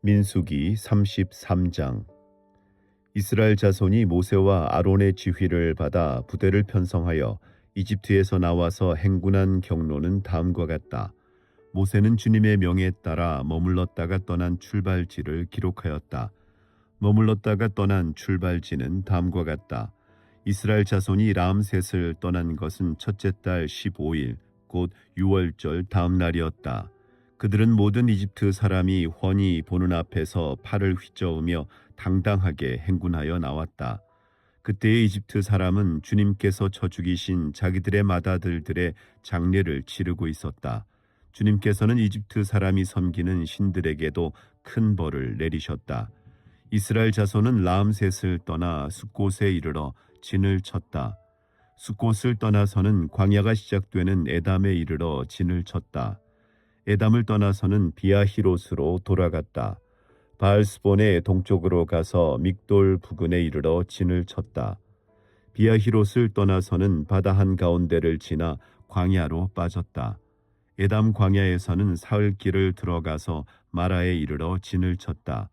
민수기 33장. 이스라엘 자손이 모세와 아론의 지휘를 받아 부대를 편성하여 이집트에서 나와서 행군한 경로는 다음과 같다. 모세는 주님의 명에 따라 머물렀다가 떠난 출발지를 기록하였다. 머물렀다가 떠난 출발지는 다음과 같다. 이스라엘 자손이 람셋을 떠난 것은 첫째 달 15일 곧 6월절 다음 날이었다. 그들은 모든 이집트 사람이 훤히 보는 앞에서 팔을 휘저으며 당당하게 행군하여 나왔다. 그때의 이집트 사람은 주님께서 쳐 죽이신 자기들의 맏아들들의 장례를 치르고 있었다. 주님께서는 이집트 사람이 섬기는 신들에게도 큰 벌을 내리셨다. 이스라엘 자손은 람셋을 떠나 숫곳에 이르러 진을 쳤다. 숫곳을 떠나서는 광야가 시작되는 에담에 이르러 진을 쳤다. 에담을 떠나서는 비아히롯으로 돌아갔다. 바알스본의 동쪽으로 가서 믹돌 부근에 이르러 진을 쳤다. 비아히롯을 떠나서는 바다 한가운데를 지나 광야로 빠졌다. 에담 광야에서는 사흘길을 들어가서 마라에 이르러 진을 쳤다.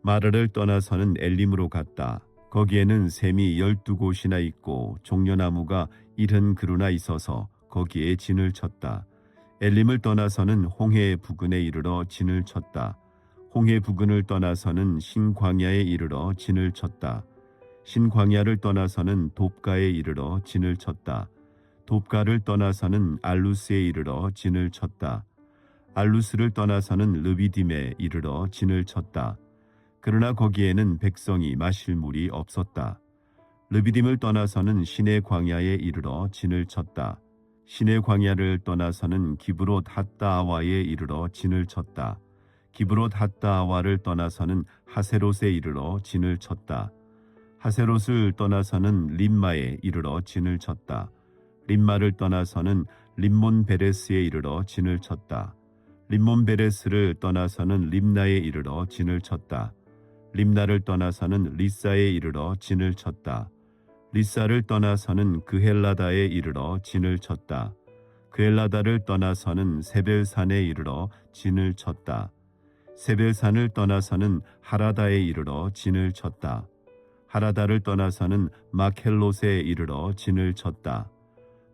마라를 떠나서는 엘림으로 갔다. 거기에는 샘이 12곳이나 있고 종려나무가 70그루나 있어서 거기에 진을 쳤다. 엘림을 떠나서는 홍해 부근에 이르러 진을 쳤다. 홍해 부근을 떠나서는 신광야에 이르러 진을 쳤다. 신광야를 떠나서는 돕가에 이르러 진을 쳤다. 돕가를 떠나서는 알루스에 이르러 진을 쳤다. 알루스를 떠나서는 르비딤에 이르러 진을 쳤다. 그러나 거기에는 백성이 마실 물이 없었다. 르비딤을 떠나서는 시내 광야에 이르러 진을 쳤다. 시내 광야를 떠나서는 기브롯 핫다아와에 이르러 진을 쳤다. 기브롯 핫다아와를 떠나서는 하세롯에 이르러 진을 쳤다. 하세롯을 떠나서는 림마에 이르러 진을 쳤다. 림마를 떠나서는 림몬 베레스에 이르러 진을 쳤다. 림몬 베레스를 떠나서는 림나에 이르러 진을 쳤다. 림나를 떠나서는 리사에 이르러 진을 쳤다. 리사를 떠나서는 그헬라다에 이르러 진을 쳤다. 그헬라다를 떠나서는 세벨산에 이르러 진을 쳤다. 세벨산을 떠나서는 하라다에 이르러 진을 쳤다. 하라다를 떠나서는 마켈롯에 이르러 진을 쳤다.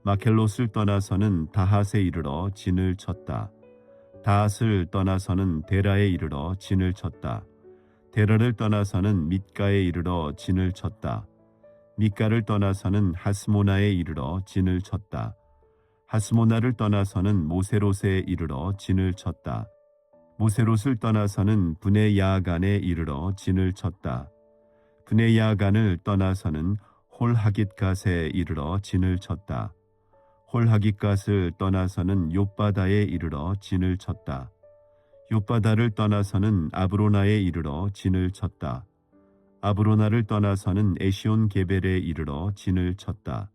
마켈롯을 떠나서는 다핫에 이르러 진을 쳤다. 다핫을 떠나서는 데라에 이르러 진을 쳤다. 데라를 떠나서는 mit가에 이르러 진을 쳤다. mit가를 떠나서는 하스모나에 이르러 진을 쳤다. 하스모나를 떠나서는 모세롯에 이르러 진을 쳤다. 모세롯을 떠나서는 브네 야간에 이르러 진을 쳤다. 브네 야간을 떠나서는 홀하깃갓에 이르러 진을 쳤다. 홀하깃갓을 떠나서는 욥바다에 이르러 진을 쳤다. 욥바다를 떠나서는 아브로나에 이르러 진을 쳤다. 아브로나를 떠나서는 에시온 게벨에 이르러 진을 쳤다.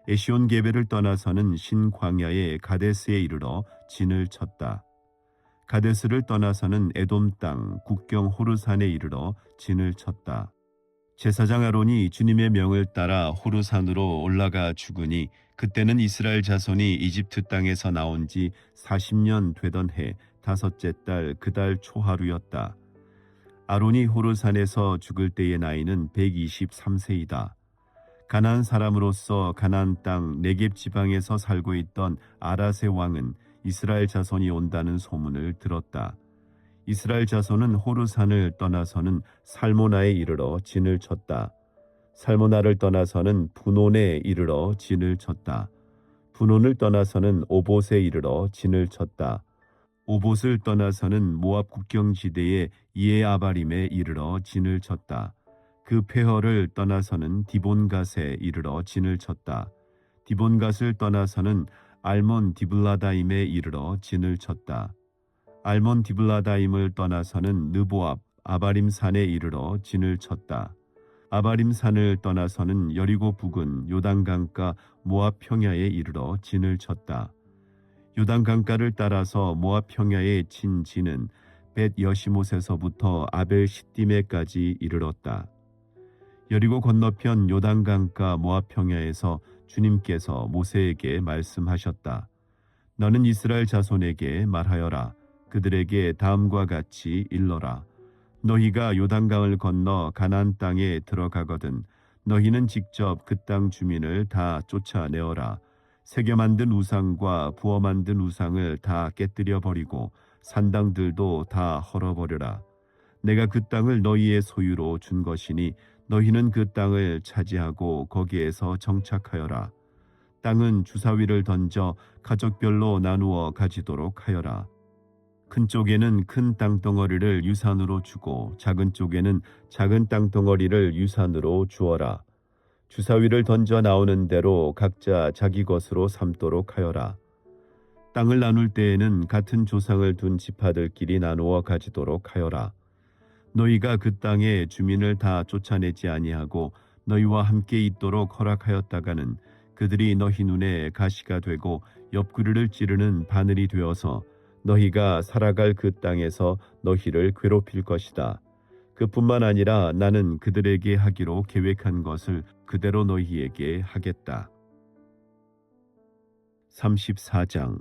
에시온 게벨을 떠나서는 신광야의 가데스에 이르러 진을 쳤다. 가데스를 떠나서는 에돔 땅 국경 호르산에 이르러 진을 쳤다. 제사장 아론이 주님의 명을 따라 호르산으로 올라가 죽으니 그때는 이스라엘 자손이 이집트 땅에서 나온 지 40년 되던 해 다섯째 달 그 달 초하루였다. 아론이 호르산에서 죽을 때의 나이는 123세이다. 가나안 사람으로서 가나안 땅 네겝 지방에서 살고 있던 아라세 왕은 이스라엘 자손이 온다는 소문을 들었다. 이스라엘 자손은 호르산을 떠나서는 살모나에 이르러 진을 쳤다. 살모나를 떠나서는 분온에 이르러 진을 쳤다. 분온을 떠나서는 오봇에 이르러 진을 쳤다. 오봇을 떠나서는 모압 국경지대의 이에아바림에 이르러 진을 쳤다. 그 폐허를 떠나서는 디본갓에 이르러 진을 쳤다. 디본갓을 떠나서는 알몬 디블라다임에 이르러 진을 쳤다. 알몬 디블라다임을 떠나서는 느보압 아바림산에 이르러 진을 쳤다. 아바림산을 떠나서는 여리고 부근 요단강가 모압 평야에 이르러 진을 쳤다. 요단강가를 따라서 모압 평야에 친 진은 벳 여시못에서부터 아벨 시띠메까지 이르렀다. 여리고 건너편 요단강가 모압 평야에서 주님께서 모세에게 말씀하셨다. 너는 이스라엘 자손에게 말하여라. 그들에게 다음과 같이 일러라. 너희가 요단강을 건너 가나안 땅에 들어가거든 너희는 직접 그 땅 주민을 다 쫓아내어라. 새겨 만든 우상과 부어 만든 우상을 다 깨뜨려 버리고 산당들도 다 헐어버려라. 내가 그 땅을 너희의 소유로 준 것이니 너희는 그 땅을 차지하고 거기에서 정착하여라. 땅은 주사위를 던져 가족별로 나누어 가지도록 하여라. 큰 쪽에는 큰 땅덩어리를 유산으로 주고 작은 쪽에는 작은 땅덩어리를 유산으로 주어라. 주사위를 던져 나오는 대로 각자 자기 것으로 삼도록 하여라. 땅을 나눌 때에는 같은 조상을 둔 지파들끼리 나누어 가지도록 하여라. 너희가 그 땅의 주민을 다 쫓아내지 아니하고 너희와 함께 있도록 허락하였다가는 그들이 너희 눈에 가시가 되고 옆구리를 찌르는 바늘이 되어서 너희가 살아갈 그 땅에서 너희를 괴롭힐 것이다. 그뿐만 아니라 나는 그들에게 하기로 계획한 것을 그대로 너희에게 하겠다. 34장.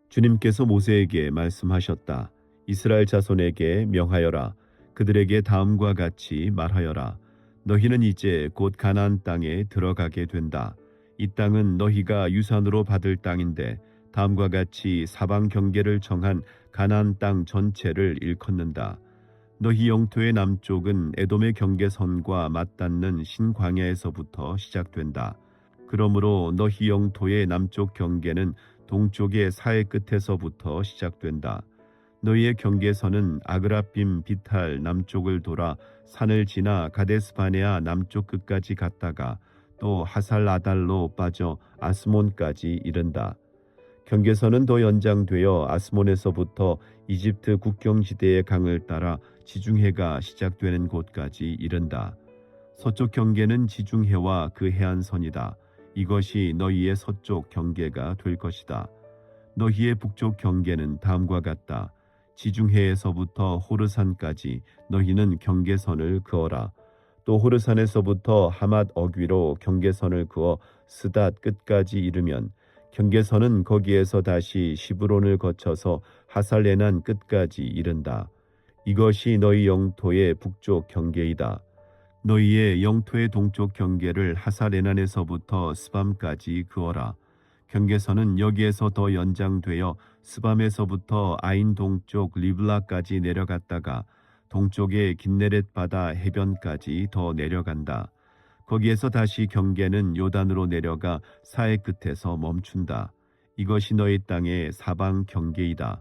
주님께서 모세에게 말씀하셨다. 이스라엘 자손에게 명하여라. 그들에게 다음과 같이 말하여라. 너희는 이제 곧 가나안 땅에 들어가게 된다. 이 땅은 너희가 유산으로 받을 땅인데 다음과 같이 사방 경계를 정한 가나안 땅 전체를 일컫는다. 너희 영토의 남쪽은 에돔의 경계선과 맞닿는 신광야에서부터 시작된다. 그러므로 너희 영토의 남쪽 경계는 동쪽의 사해 끝에서부터 시작된다. 너희의 경계선은 아그라빔 비탈 남쪽을 돌아 산을 지나 가데스바네아 남쪽 끝까지 갔다가 또 하살 아달로 빠져 아스몬까지 이른다. 경계선은 더 연장되어 아스몬에서부터 이집트 국경지대의 강을 따라 지중해가 시작되는 곳까지 이른다. 서쪽 경계는 지중해와 그 해안선이다. 이것이 너희의 서쪽 경계가 될 것이다. 너희의 북쪽 경계는 다음과 같다. 지중해에서부터 호르산까지 너희는 경계선을 그어라. 또 호르산에서부터 하맛 어귀로 경계선을 그어 스닷 끝까지 이르면 경계선은 거기에서 다시 시브론을 거쳐서 하살레난 끝까지 이른다. 이것이 너희 영토의 북쪽 경계이다. 너희의 영토의 동쪽 경계를 하살레난에서부터 스밤까지 그어라. 경계선은 여기에서 더 연장되어 스밤에서부터 아인 동쪽 리블라까지 내려갔다가 동쪽의 긴네렛 바다 해변까지 더 내려간다. 거기에서 다시 경계는 요단으로 내려가 사해 끝에서 멈춘다. 이것이 너희 땅의 사방 경계이다.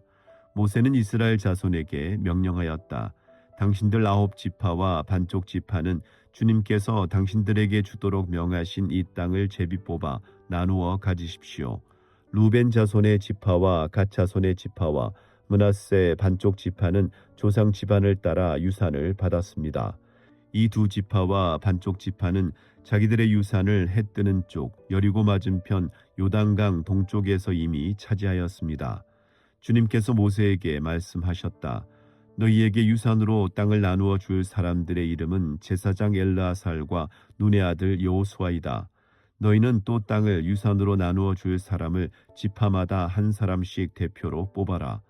모세는 이스라엘 자손에게 명령하였다. 당신들 9지파와 반쪽 지파는 주님께서 당신들에게 주도록 명하신 이 땅을 제비 뽑아 나누어 가지십시오. 루벤 자손의 지파와 갓 자손의 지파와 므낫세 반쪽 지파는 조상 집안을 따라 유산을 받았습니다. 이 두 지파와 반쪽 지파는 자기들의 유산을 해 뜨는 쪽 여리고 맞은편 요단강 동쪽에서 이미 차지하였습니다. 주님께서 모세에게 말씀하셨다. 너희에게 유산으로 땅을 나누어 줄 사람들의 이름은 제사장 엘르아살과 눈의 아들 여호수아이다. 너희는 또 땅을 유산으로 나누어 줄 사람을 지파마다 한 사람씩 대표로 뽑아라.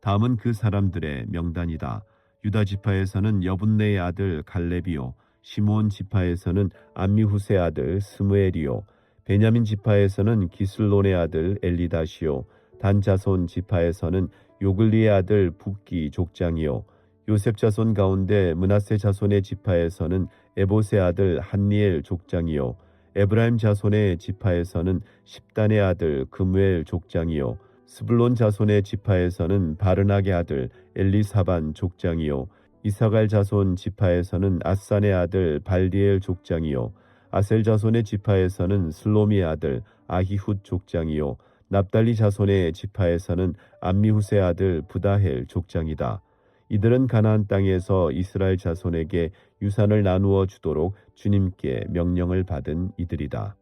다음은 그 사람들의 명단이다. 유다 지파에서는 여분네의 아들 갈렙이요, 시므온 지파에서는 암미후스의 아들 스무엘이요, 베냐민 지파에서는 기슬론의 아들 엘리다시요, 단 자손 지파에서는 요글리의 아들 붓기 족장이요, 요셉 자손 가운데 므낫세 자손의 지파에서는 에봇의 아들 한니엘 족장이요, 에브라임 자손의 지파에서는 십단의 아들 그무엘 족장이요, 스불론 자손의 지파에서는 바르낙의 아들 엘리사반 족장이요, 이사갈 자손 지파에서는 아산의 아들 발디엘 족장이요, 아셀 자손의 지파에서는 슬로미의 아들 아히훗 족장이요, 납달리 자손의 지파에서는 암미후스의 아들 부다헬 족장이다. 이들은 가나안 땅에서 이스라엘 자손에게 유산을 나누어 주도록 주님께 명령을 받은 이들이다.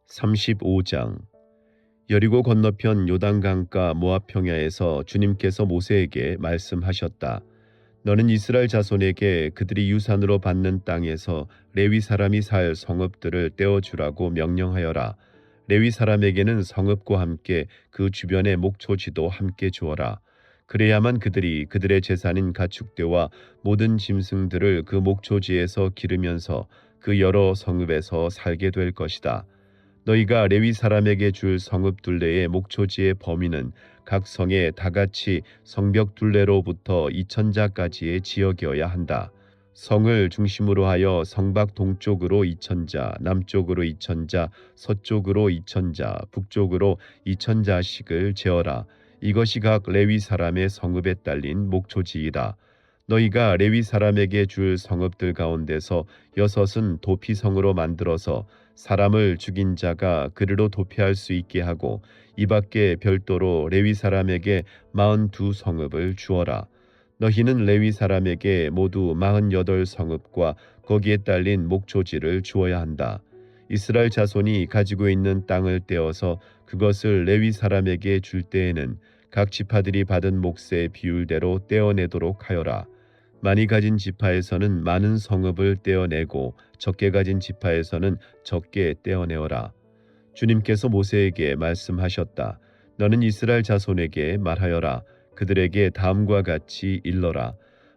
35장. 여리고 건너편 요단강가 모압 평야에서 주님께서 모세에게 말씀하셨다. 너는 이스라엘 자손에게 그들이 유산으로 받는 땅에서 레위 사람이 살 성읍들을 떼어주라고 명령하여라. 레위 사람에게는 성읍과 함께 그 주변의 목초지도 함께 주어라. 그래야만 그들이 그들의 재산인 가축대와 모든 짐승들을 그 목초지에서 기르면서 그 여러 성읍에서 살게 될 것이다. 너희가 레위 사람에게 줄 성읍 둘레의 목초지의 범위는 각 성에 다같이 성벽 둘레로부터 2천자까지의 지역이어야 한다. 성을 중심으로 하여 성밖 동쪽으로 2천자, 남쪽으로 2천자, 서쪽으로 2천자, 북쪽으로 2천자씩을 재어라. 이것이 각 레위 사람의 성읍에 딸린 목초지이다. 너희가 레위 사람에게 줄 성읍들 가운데서 6은 도피성으로 만들어서 사람을 죽인 자가 그리로 도피할 수 있게 하고 이 밖에 별도로 레위 사람에게 42성읍을 주어라. 너희는 레위 사람에게 모두 48성읍과 거기에 딸린 목초지를 주어야 한다. 이스라엘 자손이 가지고 있는 땅을 떼어서 그것을 레위 사람에게 줄 때에는 각 지파들이 받은 몫의 비율대로 떼어내도록 하여라. 많이 가진 지파에서는 많은 성읍을 떼어내고 적게 가진 지파에서는 적게 떼어내어라. 주님께서 모세에게 말씀하셨다. 너는 이스라엘 자손에게 말하여라. 그들에게 다음과 같이 일러라.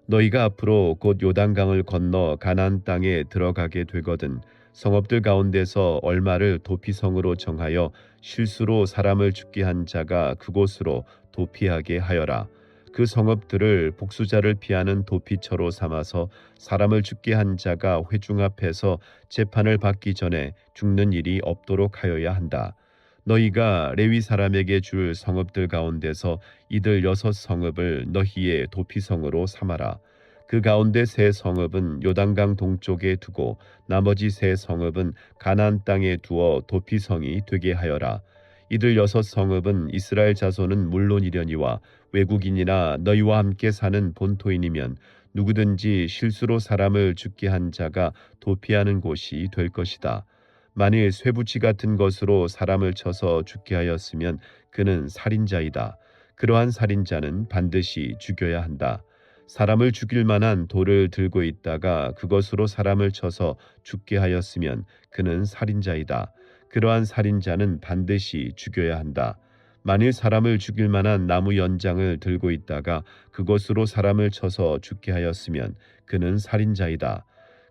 너희가 앞으로 곧 요단강을 건너 가나안 땅에 들어가게 되거든 성읍들 가운데서 얼마를 도피성으로 정하여 실수로 사람을 죽게 한 자가 그곳으로 도피하게 하여라. 그 성읍들을 복수자를 피하는 도피처로 삼아서 사람을 죽게 한 자가 회중 앞에서 재판을 받기 전에 죽는 일이 없도록 하여야 한다. 너희가 레위 사람에게 줄 성읍들 가운데서 이들 6성읍을 너희의 도피성으로 삼아라. 그 가운데 3성읍은 요단강 동쪽에 두고 나머지 3성읍은 가나안 땅에 두어 도피성이 되게 하여라. 이들 6성읍은 이스라엘 자손은 물론이려니와 외국인이나 너희와 함께 사는 본토인이면 누구든지 실수로 사람을 죽게 한 자가 도피하는 곳이 될 것이다. 만일 쇠붙이 같은 것으로 사람을 쳐서 죽게 하였으면 그는 살인자이다. 그러한 살인자는 반드시 죽여야 한다. 사람을 죽일 만한 돌을 들고 있다가 그것으로 사람을 쳐서 죽게 하였으면 그는 살인자이다. 그러한 살인자는 반드시 죽여야 한다. 만일 사람을 죽일 만한 나무 연장을 들고 있다가 그것으로 사람을 쳐서 죽게 하였으면 그는 살인자이다.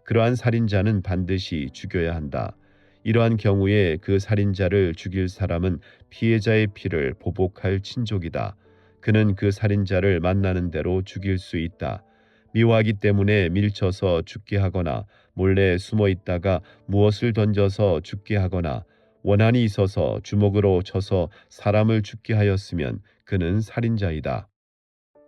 그러한 살인자는 반드시 죽여야 한다. 이러한 경우에 그 살인자를 죽일 사람은 피해자의 피를 보복할 친족이다. 그는 그 살인자를 만나는 대로 죽일 수 있다. 미워하기 때문에 밀쳐서 죽게 하거나 몰래 숨어 있다가 무엇을 던져서 죽게 하거나 원한이 있어서 주먹으로 쳐서 사람을 죽게 하였으면 그는 살인자이다.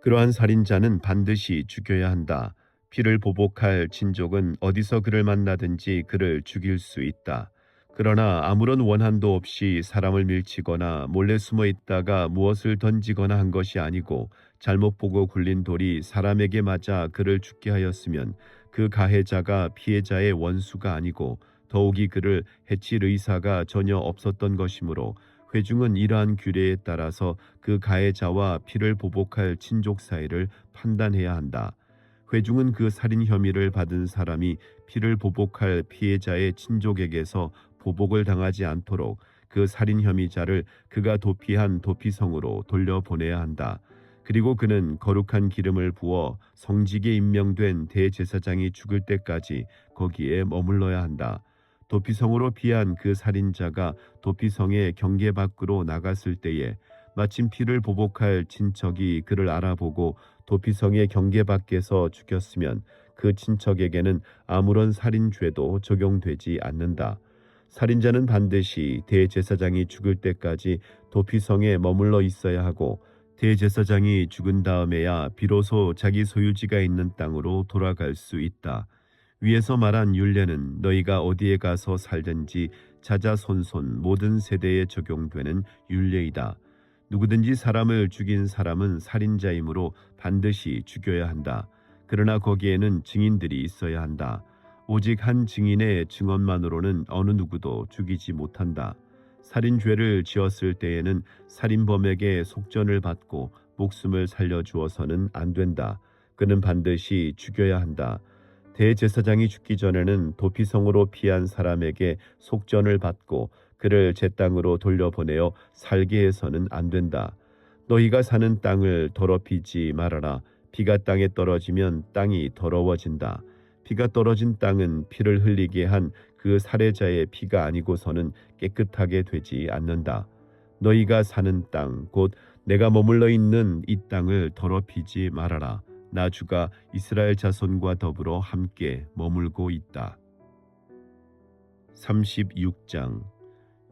그러한 살인자는 반드시 죽여야 한다. 피를 보복할 친족은 어디서 그를 만나든지 그를 죽일 수 있다. 그러나 아무런 원한도 없이 사람을 밀치거나 몰래 숨어 있다가 무엇을 던지거나 한 것이 아니고 잘못 보고 굴린 돌이 사람에게 맞아 그를 죽게 하였으면 그 가해자가 피해자의 원수가 아니고 더욱이 그를 해칠 의사가 전혀 없었던 것이므로 회중은 이러한 규례에 따라서 그 가해자와 피를 보복할 친족 사이를 판단해야 한다. 회중은 그 살인 혐의를 받은 사람이 피를 보복할 피해자의 친족에게서 보복을 당하지 않도록 그 살인 혐의자를 그가 도피한 도피성으로 돌려보내야 한다. 그리고 그는 거룩한 기름을 부어 성직에 임명된 대제사장이 죽을 때까지 거기에 머물러야 한다. 도피성으로 피한 그 살인자가 도피성의 경계 밖으로 나갔을 때에 마침 피를 보복할 친척이 그를 알아보고 도피성의 경계 밖에서 죽였으면 그 친척에게는 아무런 살인죄도 적용되지 않는다. 살인자는 반드시 대제사장이 죽을 때까지 도피성에 머물러 있어야 하고 대제사장이 죽은 다음에야 비로소 자기 소유지가 있는 땅으로 돌아갈 수 있다. 위에서 말한 율례는 너희가 어디에 가서 살든지 자자손손 모든 세대에 적용되는 율례이다. 누구든지 사람을 죽인 사람은 살인자이므로 반드시 죽여야 한다. 그러나 거기에는 증인들이 있어야 한다. 오직 한 증인의 증언만으로는 어느 누구도 죽이지 못한다. 살인죄를 지었을 때에는 살인범에게 속전을 받고 목숨을 살려주어서는 안 된다. 그는 반드시 죽여야 한다. 대제사장이 죽기 전에는 도피성으로 피한 사람에게 속전을 받고 그를 제 땅으로 돌려보내어 살게 해서는 안 된다. 너희가 사는 땅을 더럽히지 말아라. 비가 땅에 떨어지면 땅이 더러워진다. 피가 떨어진 땅은 피를 흘리게 한 그 살해자의 피가 아니고서는 깨끗하게 되지 않는다. 너희가 사는 땅, 곧 내가 머물러 있는 이 땅을 더럽히지 말아라. 나 주가 이스라엘 자손과 더불어 함께 머물고 있다. 36장.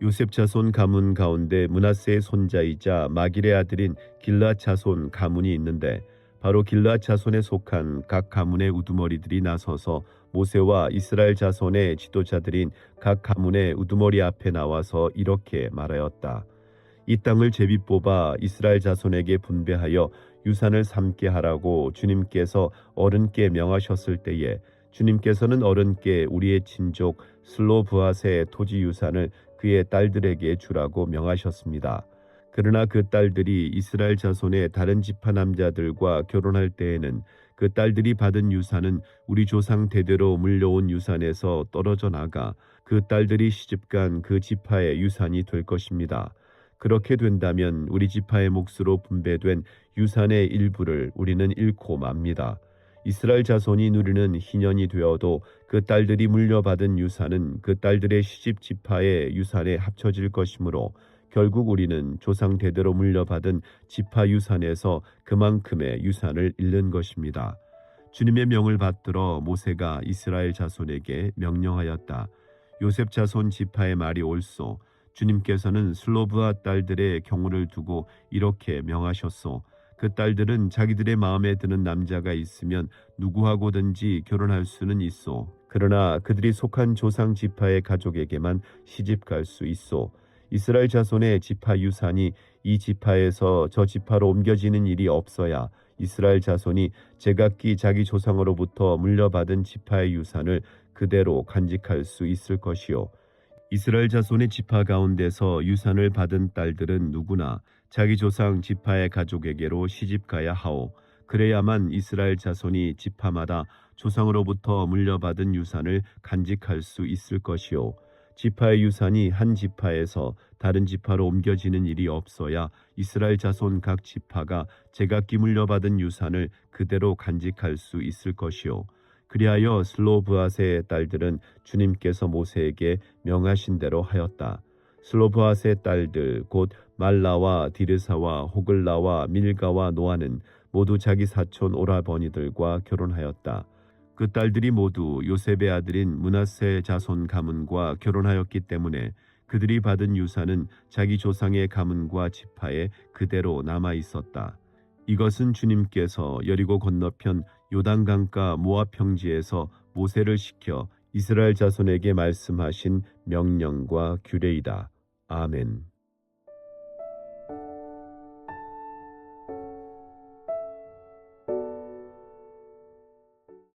요셉 자손 가문 가운데 므낫세의 손자이자 마길의 아들인 길르앗 자손 가문이 있는데 바로 길르앗 자손에 속한 각 가문의 우두머리들이 나서서 모세와 이스라엘 자손의 지도자들인 각 가문의 우두머리 앞에 나와서 이렇게 말하였다. 이 땅을 제비 뽑아 이스라엘 자손에게 분배하여 유산을 삼게 하라고 주님께서 어른께 명하셨을 때에 주님께서는 어른께 우리의 친족 슬로브앗의 토지 유산을 그의 딸들에게 주라고 명하셨습니다. 그러나 그 딸들이 이스라엘 자손의 다른 지파 남자들과 결혼할 때에는 그 딸들이 받은 유산은 우리 조상 대대로 물려온 유산에서 떨어져 나가 그 딸들이 시집간 그 지파의 유산이 될 것입니다. 그렇게 된다면 우리 지파의 몫으로 분배된 유산의 일부를 우리는 잃고 맙니다. 이스라엘 자손이 누리는 희년이 되어도 그 딸들이 물려받은 유산은 그 딸들의 시집 지파의 유산에 합쳐질 것이므로 결국 우리는 조상 대대로 물려받은 지파 유산에서 그만큼의 유산을 잃는 것입니다. 주님의 명을 받들어 모세가 이스라엘 자손에게 명령하였다. 요셉 자손 지파의 말이 옳소. 주님께서는 슬로브앗 딸들의 경우를 두고 이렇게 명하셨소. 그 딸들은 자기들의 마음에 드는 남자가 있으면 누구하고든지 결혼할 수는 있소. 그러나 그들이 속한 조상 지파의 가족에게만 시집갈 수 있소. 이스라엘 자손의 지파 유산이 이 지파에서 저 지파로 옮겨지는 일이 없어야 이스라엘 자손이 제각기 자기 조상으로부터 물려받은 지파의 유산을 그대로 간직할 수 있을 것이요. 이스라엘 자손의 지파 가운데서 유산을 받은 딸들은 누구나 자기 조상 지파의 가족에게로 시집가야 하오. 그래야만 이스라엘 자손이 지파마다 조상으로부터 물려받은 유산을 간직할 수 있을 것이요. 지파의 유산이 한 지파에서 다른 지파로 옮겨지는 일이 없어야 이스라엘 자손 각 지파가 제각기 물려받은 유산을 그대로 간직할 수 있을 것이요. 그리하여 슬로브앗의 딸들은 주님께서 모세에게 명하신 대로 하였다. 슬로브앗의 딸들 곧 말라와 디르사와 호글라와 밀가와 노아는 모두 자기 사촌 오라버니들과 결혼하였다. 그 딸들이 모두 요셉의 아들인 므낫세 자손 가문과 결혼하였기 때문에 그들이 받은 유산은 자기 조상의 가문과 지파에 그대로 남아 있었다. 이것은 주님께서 여리고 건너편 요단강가 모압 평지에서 모세를 시켜 이스라엘 자손에게 말씀하신 명령과 규례이다. 아멘.